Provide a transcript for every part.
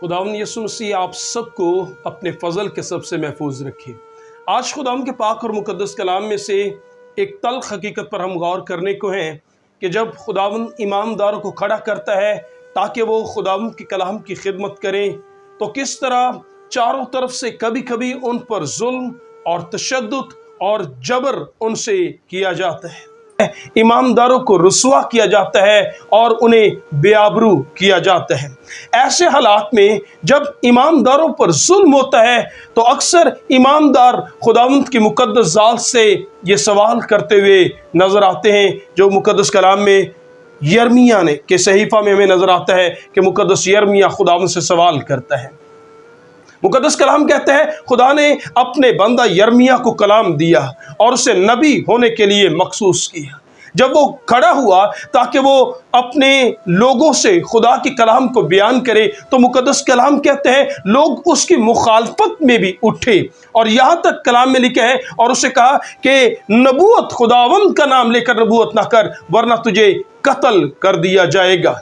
खुदावंद यीशु मसीह आप सबको अपने फ़ज़ल के सबसे महफूज रखे। आज खुदावंद के पाक और मुक़द्दस कलाम में से एक तल्ख़ हकीकत पर हम गौर करने को हैं कि जब खुदावंद ईमानदारों को खड़ा करता है ताकि वो खुदावंद के कलाम की खिदमत करें, तो किस तरह चारों तरफ से कभी कभी उन पर जुल्म और तशद्दुद और जबर उनसे किया जाता है, ईमानदारों को रुसवा किया जाता है और उन्हें बेआबरू किया जाता है। ऐसे हालात में जब ईमानदारों पर जुल्म होता है तो अक्सर ईमानदार खुदावंद की मुक़द्दस ज़ात से ये सवाल करते हुए नज़र आते हैं, जो मुक़द्दस कलाम में यर्मिया ने के सहीफ़ा में हमें नज़र आता है कि मुक़द्दस यर्मिया खुदावंद से सवाल करता है। मुक़द्दस कलाम कहता है खुदा ने अपने बंदा यर्मिया को कलाम दिया और उसे नबी होने के लिए मखसूस किया। जब वो खड़ा हुआ ताकि वो अपने लोगों से खुदा के कलाम को बयान करे, तो मुक़द्दस कलाम कहते हैं लोग उसकी मुखालफत में भी उठे और यहाँ तक कलाम में लिखा है और उसे कहा कि नबूवत खुदावंद का नाम लेकर नबूवत ना कर वरना तुझे कत्ल कर दिया जाएगा।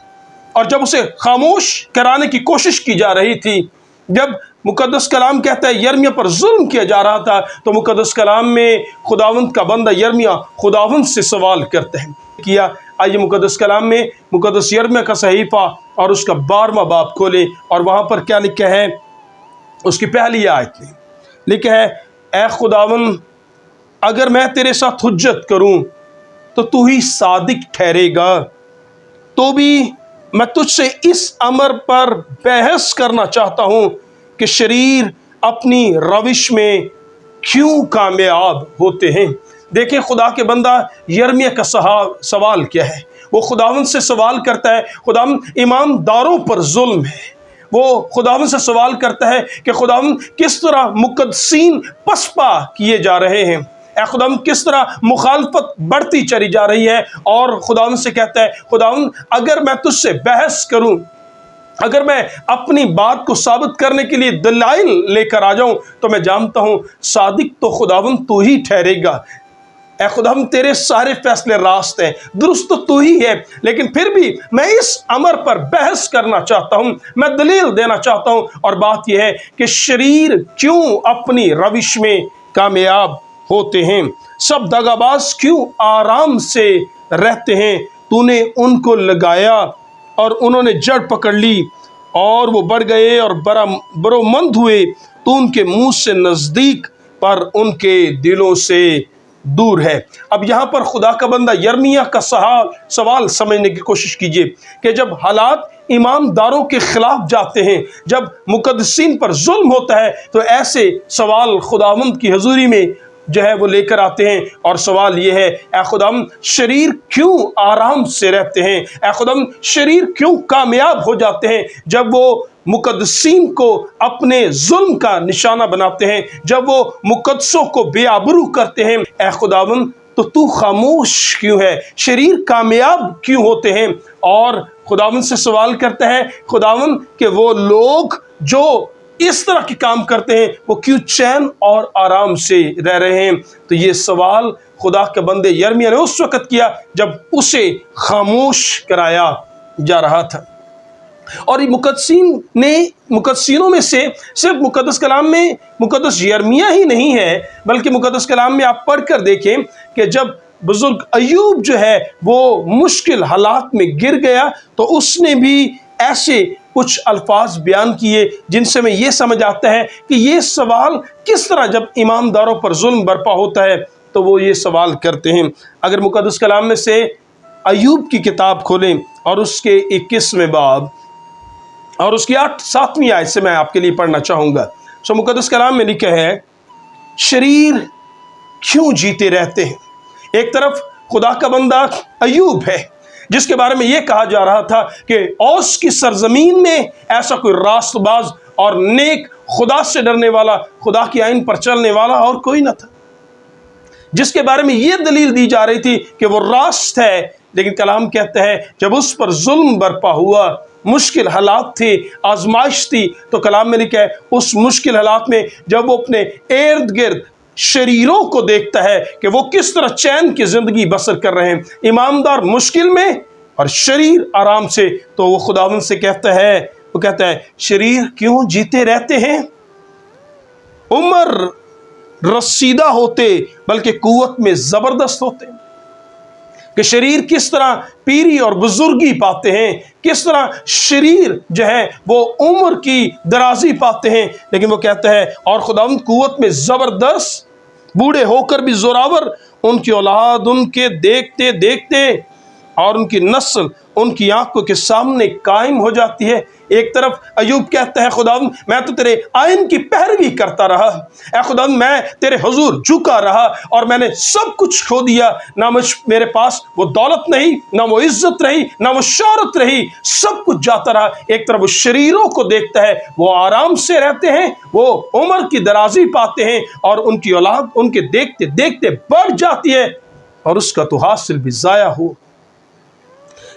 और जब उसे खामोश कराने की कोशिश की जा रही थी, जब मुक़द्दस कलाम कहता है यर्मिया पर जुल्म किया जा रहा था, तो मुक़द्दस कलाम में खुदावंद का बंदा यर्मिया खुदावंद से सवाल करते हैं किया। आइए मुक़द्दस कलाम में मुक़द्दस यर्मिया का सहीफ़ा और उसका 12वां बाब खोले और वहाँ पर क्या लिखा है, उसकी पहली आयत में लिखा है, ऐ खुदावंद अगर मैं तेरे साथ हुज्जत करूँ तो तू ही सादिक ठहरेगा, तो भी मैं तुझसे इस अमर पर बहस करना चाहता हूँ कि शरीर अपनी रविश में क्यों कामयाब होते हैं। देखें खुदा के बंदा यर्मिया का सवाल क्या है। वो खुदावंद से सवाल करता है, खुदावंद ईमानदारों पर जुल्म है। वो खुदावंद से सवाल करता है कि खुदावंद किस तरह मुक़द्दसीन पसपा किए जा रहे हैं, ऐ खुदावंद किस तरह मुखालफत बढ़ती चली जा रही है। और खुदावंद से कहता है खुदावंद अगर मैं तुझसे बहस करूं, अगर मैं अपनी बात को साबित करने के लिए दलाइल लेकर आ जाऊं, तो मैं जानता हूं सादिक तो खुदावंद तू ही ठहरेगा। ऐ खुदावंद तेरे सारे फैसले रास्त हैं, दुरुस्त तो तू ही है, लेकिन फिर भी मैं इस अमर पर बहस करना चाहता हूं, मैं दलील देना चाहता हूं। और बात यह है कि शरीर क्यों अपनी रविश में कामयाब होते हैं, सब दगाबाज क्यों आराम से रहते हैं। तूने उनको लगाया और उन्होंने जड़ पकड़ ली और वो बढ़ गए और बरोमंद हुए, तो उनके मुंह से नज़दीक पर उनके दिलों से दूर है। अब यहाँ पर खुदा का बंदा यर्मिया का सवाल समझने की कोशिश कीजिए कि जब हालात ईमानदारों के खिलाफ जाते हैं, जब मुक़द्दसीन पर जुल्म होता है, तो ऐसे सवाल खुदावंद की हजूरी में जो है वो लेकर आते हैं। और सवाल ये है, ऐ खुदावंद शरीर क्यों आराम से रहते हैं, ऐ खुदावंद शरीर क्यों कामयाब हो जाते हैं जब वो मुक़द्दसीन को अपने जुल्म का निशाना बनाते हैं, जब वो मुक़द्दसों को बेआबरू करते हैं। ऐ खुदावंद तो तू खामोश क्यों है, शरीर कामयाब क्यों होते हैं। और खुदावंद से सवाल करता है खुदावंद कि वो लोग जो इस तरह के काम करते हैं वो क्यों चैन और आराम से रह रहे हैं। तो ये सवाल खुदा के बंदे यर्मिया ने उस वक़्त किया जब उसे खामोश कराया जा रहा था। और मुक़द्दसीनों में से सिर्फ मुक़द्दस कलाम में मुक़द्दस यर्मिया ही नहीं है, बल्कि मुक़द्दस कलाम में आप पढ़कर देखें कि जब बुजुर्ग अय्यूब जो है वो मुश्किल हालात में गिर गया, तो उसने भी ऐसे कुछ अल्फाज बयान किए जिनसे में ये समझ आता है कि ये सवाल किस तरह जब ईमानदारों पर जुल्म बर्पा होता है तो वो ये सवाल करते हैं। अगर मुक़द्दस कलाम में से अय्यूब की किताब खोलें और उसके 21वें बाब और उसकी 7वीं आयत से मैं आपके लिए पढ़ना चाहूँगा। सो मुक़द्दस कलाम में लिखा है, शरीर क्यों जीते रहते हैं। एक तरफ खुदा का बंदा अय्यूब है जिसके बारे में यह कहा जा रहा था कि औस की सरजमीन में ऐसा कोई रास्तबाज और नेक खुदा से डरने वाला, खुदा की आइन पर चलने वाला और कोई न था, जिसके बारे में यह दलील दी जा रही थी कि वो रास्त है। लेकिन कलाम कहता है जब उस पर जुल्म बर्पा हुआ, मुश्किल हालात थे, आजमाइश थी, तो कलाम में लिखा है उस मुश्किल हालात में जब वो अपने इर्द गिर्द शरीरों को देखता है कि वो किस तरह चैन की जिंदगी बसर कर रहे हैं, ईमानदार मुश्किल में और शरीर आराम से, तो वो खुदावंद से कहता है وہ کہتا ہے شریر کیوں جیتے رہتے ہیں، عمر رسیدہ ہوتے بلکہ قوت میں زبردست ہوتے، کہ شریر کس طرح پیری اور بزرگی پاتے ہیں، کس طرح شریر جو ہے وہ عمر کی درازی پاتے ہیں، لیکن وہ کہتا ہے اور خداوند قوت میں زبردست، بوڑھے ہو کر بھی زوراور، ان کی اولاد ان کے دیکھتے دیکھتے اور ان کی نسل ان کی آنکھوں کے سامنے قائم ہو جاتی ہے۔ ایک طرف ایوب کہتا ہے خداوند میں تو تیرے آئین کی پیروی کرتا رہا، اے خداوند میں تیرے حضور جھکا رہا اور میں نے سب کچھ کھو دیا، نہ میرے پاس وہ دولت نہیں، نہ وہ عزت رہی، نہ وہ شہرت رہی، سب کچھ جاتا رہا۔ ایک طرف وہ شریروں کو دیکھتا ہے، وہ آرام سے رہتے ہیں، وہ عمر کی درازی پاتے ہیں اور ان کی اولاد ان کے دیکھتے دیکھتے بڑھ جاتی ہے اور اس کا تو حاصل بھی ضائع ہو۔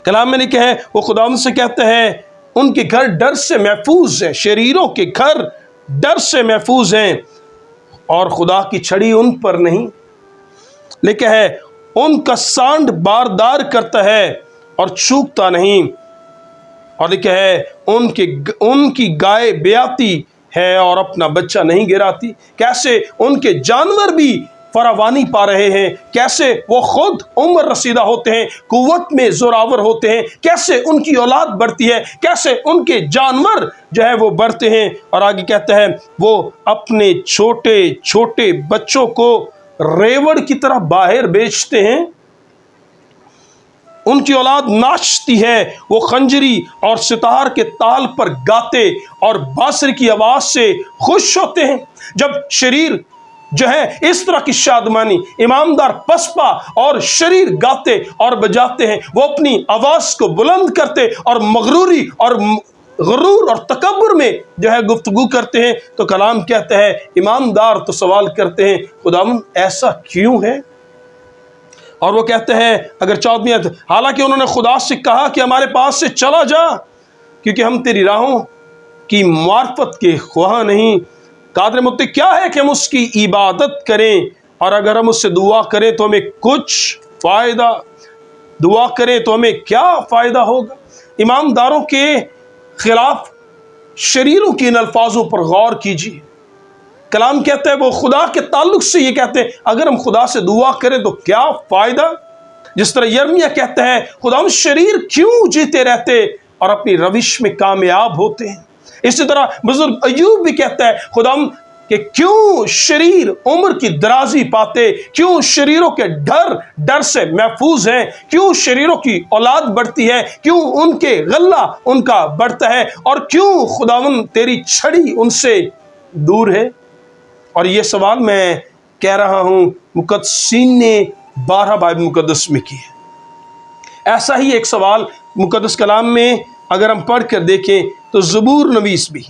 کلام میں لکھا ہے وہ خداوند سے کہتا ہے ان کے گھر ڈر سے محفوظ ہیں، شریروں کے گھر ڈر سے محفوظ ہیں اور خدا کی چھڑی ان پر نہیں۔ لکھا ہے ان کا سانڈ باردار کرتا ہے اور چوکتا نہیں، اور لکھا ہے ان کی گائے بیاتی ہے اور اپنا بچہ نہیں گراتی۔ کیسے ان کے جانور بھی فراوانی پا رہے ہیں، کیسے وہ خود عمر رسیدہ ہوتے ہیں، قوت میں زوراور ہوتے ہیں، کیسے ان کی اولاد بڑھتی ہے، کیسے ان کے جانور جو ہے وہ بڑھتے ہیں۔ اور آگے کہتا ہے وہ اپنے چھوٹے چھوٹے بچوں کو ریوڑ کی طرح باہر بیچتے ہیں، ان کی اولاد ناچتی ہے، وہ خنجری اور ستار کے تال پر گاتے اور بانسری کی آواز سے خوش ہوتے ہیں۔ جب شریر جو ہے اس طرح کی شادمانی، ایماندار پسپا اور شریر گاتے اور بجاتے ہیں، وہ اپنی آواز کو بلند کرتے اور مغروری اور غرور اور تکبر میں جو ہے گفتگو کرتے ہیں، تو کلام کہتا ہے ایماندار تو سوال کرتے ہیں خداوند ایسا کیوں ہے؟ اور وہ کہتے ہیں اگر 14ویں آیت، حالانکہ انہوں نے خدا سے کہا کہ ہمارے پاس سے چلا جا کیونکہ ہم تیری راہوں کی معرفت کے خواہاں نہیں۔ قادر مطلق کیا ہے کہ ہم اس کی عبادت کریں، اور اگر ہم اس سے دعا کریں تو ہمیں کچھ فائدہ، دعا کریں تو ہمیں کیا فائدہ ہوگا؟ ایمانداروں کے خلاف شریروں کے ان الفاظوں پر غور کیجیے۔ کلام کہتا ہے وہ خدا کے تعلق سے یہ کہتے ہیں اگر ہم خدا سے دعا کریں تو کیا فائدہ؟ جس طرح یرمیہ کہتا ہے خدا ہم شریر کیوں جیتے رہتے اور اپنی روش میں کامیاب ہوتے ہیں۔ اسی طرح بزرگ ایوب بھی کہتا ہے خدا ہم کہ کیوں شریر عمر کی درازی پاتے، کیوں شریروں کے ڈر سے محفوظ ہیں، کیوں شریروں کی اولاد بڑھتی ہے، کیوں ان کے غلہ ان کا بڑھتا ہے، اور کیوں خداوند تیری چھڑی ان سے دور ہے۔ اور یہ سوال میں کہہ رہا ہوں مقدسین نے 12 بائبل مقدس میں کی ہے۔ ایسا ہی ایک سوال مقدس کلام میں اگر ہم پڑھ کر دیکھیں تو زبور نویس بھی،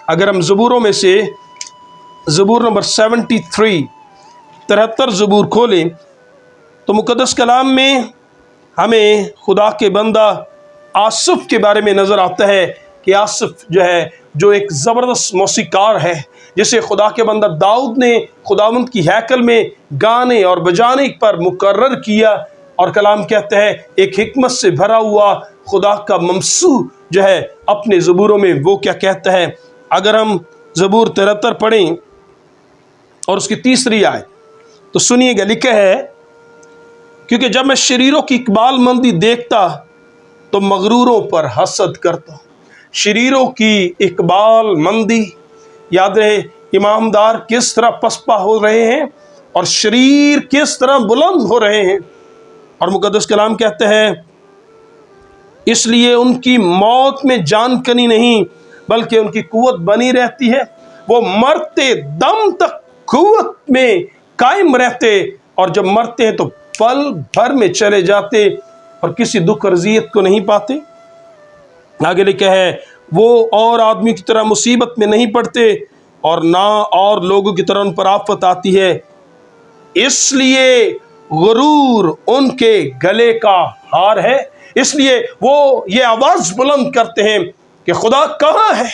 اگر ہم زبوروں میں سے زبور نمبر 73 زبور کھولیں تو مقدس کلام میں ہمیں خدا کے بندہ آصف کے بارے میں نظر آتا ہے کہ آصف جو ہے جو ایک زبردست موسیقار ہے، جسے خدا کے بندہ داؤد نے خداوند کی ہیکل میں گانے اور بجانے پر مقرر کیا، اور کلام کہتا ہے ایک حکمت سے بھرا ہوا خدا کا ممسو جو ہے اپنے زبوروں میں وہ کیا کہتا ہے۔ اگر ہم زبور 73 پڑھیں اور اس کی 3 آیت تو سنیے گا، لکھا ہے کیونکہ جب میں شریروں کی اقبال مندی دیکھتا تو مغروروں پر حسد کرتا۔ شریروں کی اقبال مندی، یاد رہے ایماندار کس طرح پسپا ہو رہے ہیں اور شریر کس طرح بلند ہو رہے ہیں، اور مقدس کلام کہتے ہیں اس لیے ان کی موت میں جان کنی نہیں بلکہ ان کی قوت بنی رہتی ہے، وہ مرتے دم تک قوت میں قائم رہتے اور جب مرتے ہیں تو پل بھر میں چلے جاتے اور کسی دکھ اور اذیت کو نہیں پاتے۔ آگے لکھا ہے وہ اور آدمی کی طرح مصیبت میں نہیں پڑتے اور نہ اور لوگوں کی طرح ان پر آفت آتی ہے، اس لیے غرور ان کے گلے کا ہار ہے۔ اس لیے وہ یہ آواز بلند کرتے ہیں کہ خدا کہاں ہے،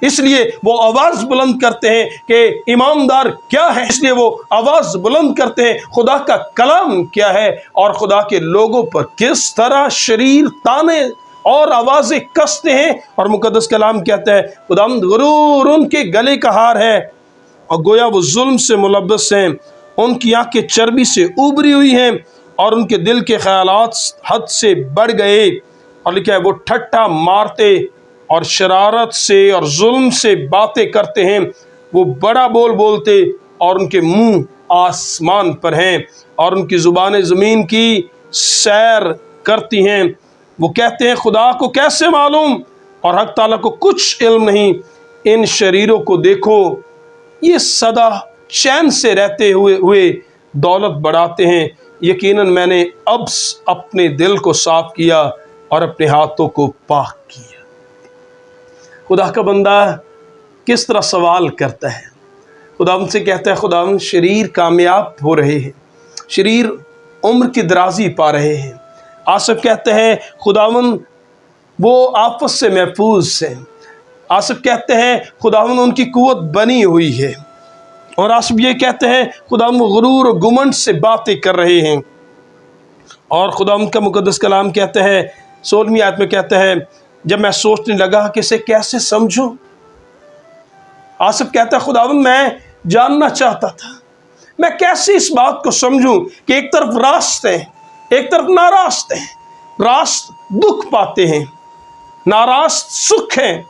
اس لیے وہ آواز بلند کرتے ہیں کہ ایماندار کیا ہے، اس لیے وہ آواز بلند کرتے ہیں خدا کا کلام کیا ہے، اور خدا کے لوگوں پر کس طرح شریر تانے और आवाज़ें कसते हैं। और मुक़द्दस कलाम कहता है खुदावंद गुरूर उनके गले का हार है और गोया वो जुल्म से मुलव्वस हैं, उनकी आंखें चर्बी से उभरी हुई हैं और उनके दिल के ख्यालात हद से बढ़ गए। और लिखा है वो ठट्ठा मारते और शरारत से और जुल्म से बातें करते हैं, वो बड़ा बोल बोलते और उनके मुंह आसमान पर हैं और उनकी ज़ुबानें ज़मीन की सैर करती हैं। वो कहते हैं खुदा को कैसे मालूम और हक ताला को कुछ इल्म नहीं। इन शरीरों को देखो, ये सदा चैन से रहते हुए दौलत बढ़ाते हैं। यकीनन मैंने अब अपने दिल को साफ किया और अपने हाथों को पाक किया। खुदा का बंदा किस तरह सवाल करता है, खुदा उनसे कहता है खुदा शरीर कामयाब हो रहे हैं, शरीर उम्र की दराजी पा रहे हैं। आसिफ कहते हैं खुदावन वो आफत से महफूज हैं। आसिफ कहते हैं खुदावन उनकी कुव्वत बनी हुई है। और आसिफ ये कहते हैं खुदावन वो गुरूर और गुमंड से बातें कर रहे हैं। और खुदावन का मुक़द्दस कलाम कहते हैं 16वीं आयत में कहता है जब मैं सोचने लगा कि इसे कैसे समझूं, आसिफ कहता है खुदावन मैं जानना चाहता था मैं कैसे इस बात को समझूं कि एक तरफ रास्त है, एक तरफ नारास्त है। रास्त दुख पाते हैं, नारास्त सुख है।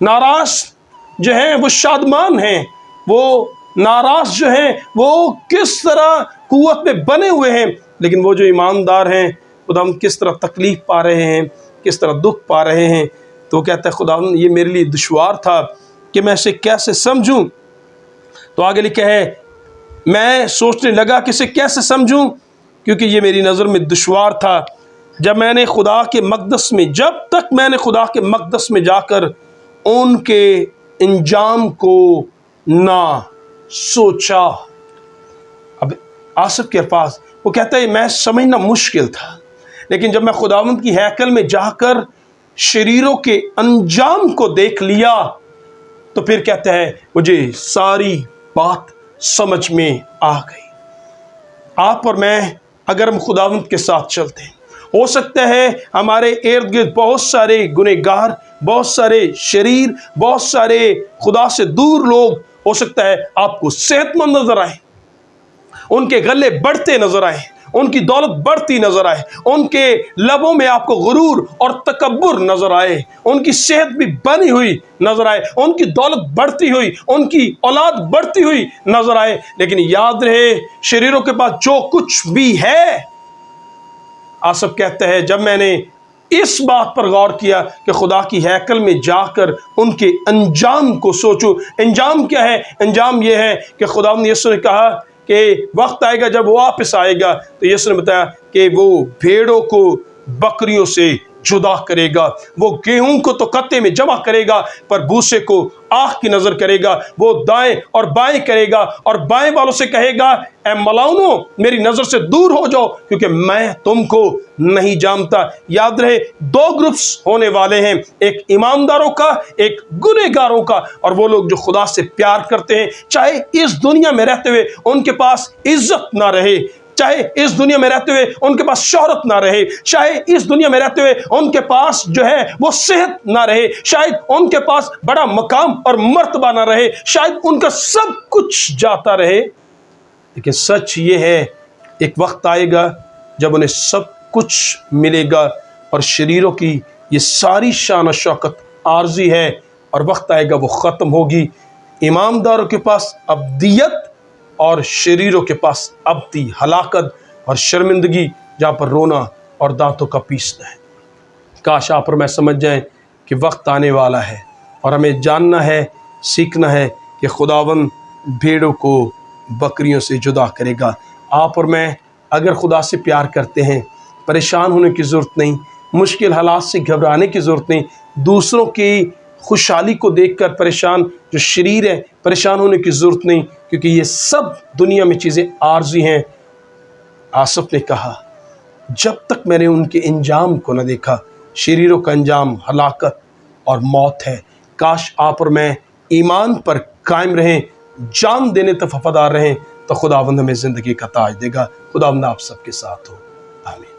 नारास्त जो है वो शादमान हैं, वो नाराज जो हैं वो किस तरह कुव्वत में बने हुए हैं। लेकिन वो जो ईमानदार हैं खुदाम किस तरह तकलीफ़ पा रहे हैं, किस तरह दुख पा रहे हैं। तो कहता है खुदाम ये मेरे लिए दुश्वार था कि मैं इसे कैसे समझूं। तो आगे लिखा है मैं सोचने लगा कि इसे कैसे समझूं क्योंकि ये मेरी नज़र में दुश्वार था। जब तक मैंने खुदा के मक़दस में जाकर उनके इंजाम को ना सोचा। अब आसिफ के पास वो कहता है मैं समझना मुश्किल था, लेकिन जब मैं खुदावंद की हैकल में जाकर शरीरों के अंजाम को देख लिया तो फिर कहता है मुझे सारी बात समझ में आ गई। आप और मैं अगर हम खुदावंद के साथ चलते हैं, हो सकता है हमारे इर्द गिर्द बहुत सारे गुनहगार, बहुत सारे शरीर, बहुत सारे खुदा से दूर लोग, हो सकता है आपको सेहतमंद नजर आए, उनके गले बढ़ते नजर आए, उनकी दौलत बढ़ती नजर आए, उनके लबों में आपको गुरूर और तकब्बुर नजर आए, उनकी सेहत भी बनी हुई नजर आए, उनकी दौलत बढ़ती हुई, उनकी औलाद बढ़ती हुई नजर आए। लेकिन याद रहे शरीरों के पास जो कुछ भी है, आसिफ कहता है जब मैंने इस बात पर गौर किया कि खुदा की हैकल में जाकर उनके अंजाम को सोचूं। अंजाम क्या है? अंजाम यह है कि खुदा ने यीशु ने कहा कि वक्त आएगा जब वो वापस आएगा, तो यीशु ने बताया कि वो भेड़ों को बकरियों से जुदा करेगा, वो गेहूं को तो कत्ते में जमा करेगा पर भूसे को आँख की नज़र करेगा, वो दाएं और बाएं करेगा और बाएं वालों से कहेगा ऐ मलाउनो मेरी नज़र से दूर हो जाओ क्योंकि मैं तुमको नहीं जानता। याद रहे दो ग्रुप्स होने वाले हैं, एक ईमानदारों का, एक गुनहगारों का। और वो लोग जो खुदा से प्यार करते हैं, चाहे इस दुनिया में रहते हुए उनके पास इज्जत ना रहे, चाहे इस दुनिया में रहते हुए उनके पास शोहरत ना रहे, चाहे इस दुनिया में रहते हुए उनके पास जो है वो सेहत ना रहे, शायद उनके पास बड़ा मकाम और मर्तबा ना रहे, शायद उनका सब कुछ जाता रहे, लेकिन सच ये है एक वक्त आएगा जब उन्हें सब कुछ मिलेगा और शरीरों की ये सारी शान और शौकत आर्जी है और वक्त आएगा वो ख़त्म होगी। ईमानदारों के पास अब्दियत और शरीरों के पास अब्दी हलाकत और शर्मिंदगी, जहाँ पर रोना और दांतों का पीसना है। काश आप और मैं समझ जाएं कि वक्त आने वाला है और हमें जानना है, सीखना है कि खुदावन भेड़ों को बकरियों से जुदा करेगा। आप और मैं अगर खुदा से प्यार करते हैं, परेशान होने की ज़रूरत नहीं, मुश्किल हालात से घबराने की ज़रूरत नहीं, दूसरों की खुशहाली को देखकर परेशान जो शरीर है परेशान होने की ज़रूरत नहीं, क्योंकि ये सब दुनिया में चीज़ें आर्जी हैं। आसिफ ने कहा जब तक मैंने उनके अंजाम को न देखा, शरीरों का अंजाम हलाकत और मौत है। काश आप और मैं ईमान पर कायम रहें, जान देने तक वफादार रहें, तो खुदावंद हमें ज़िंदगी का ताज देगा। खुदावंद आप सबके साथ हो। आमीन।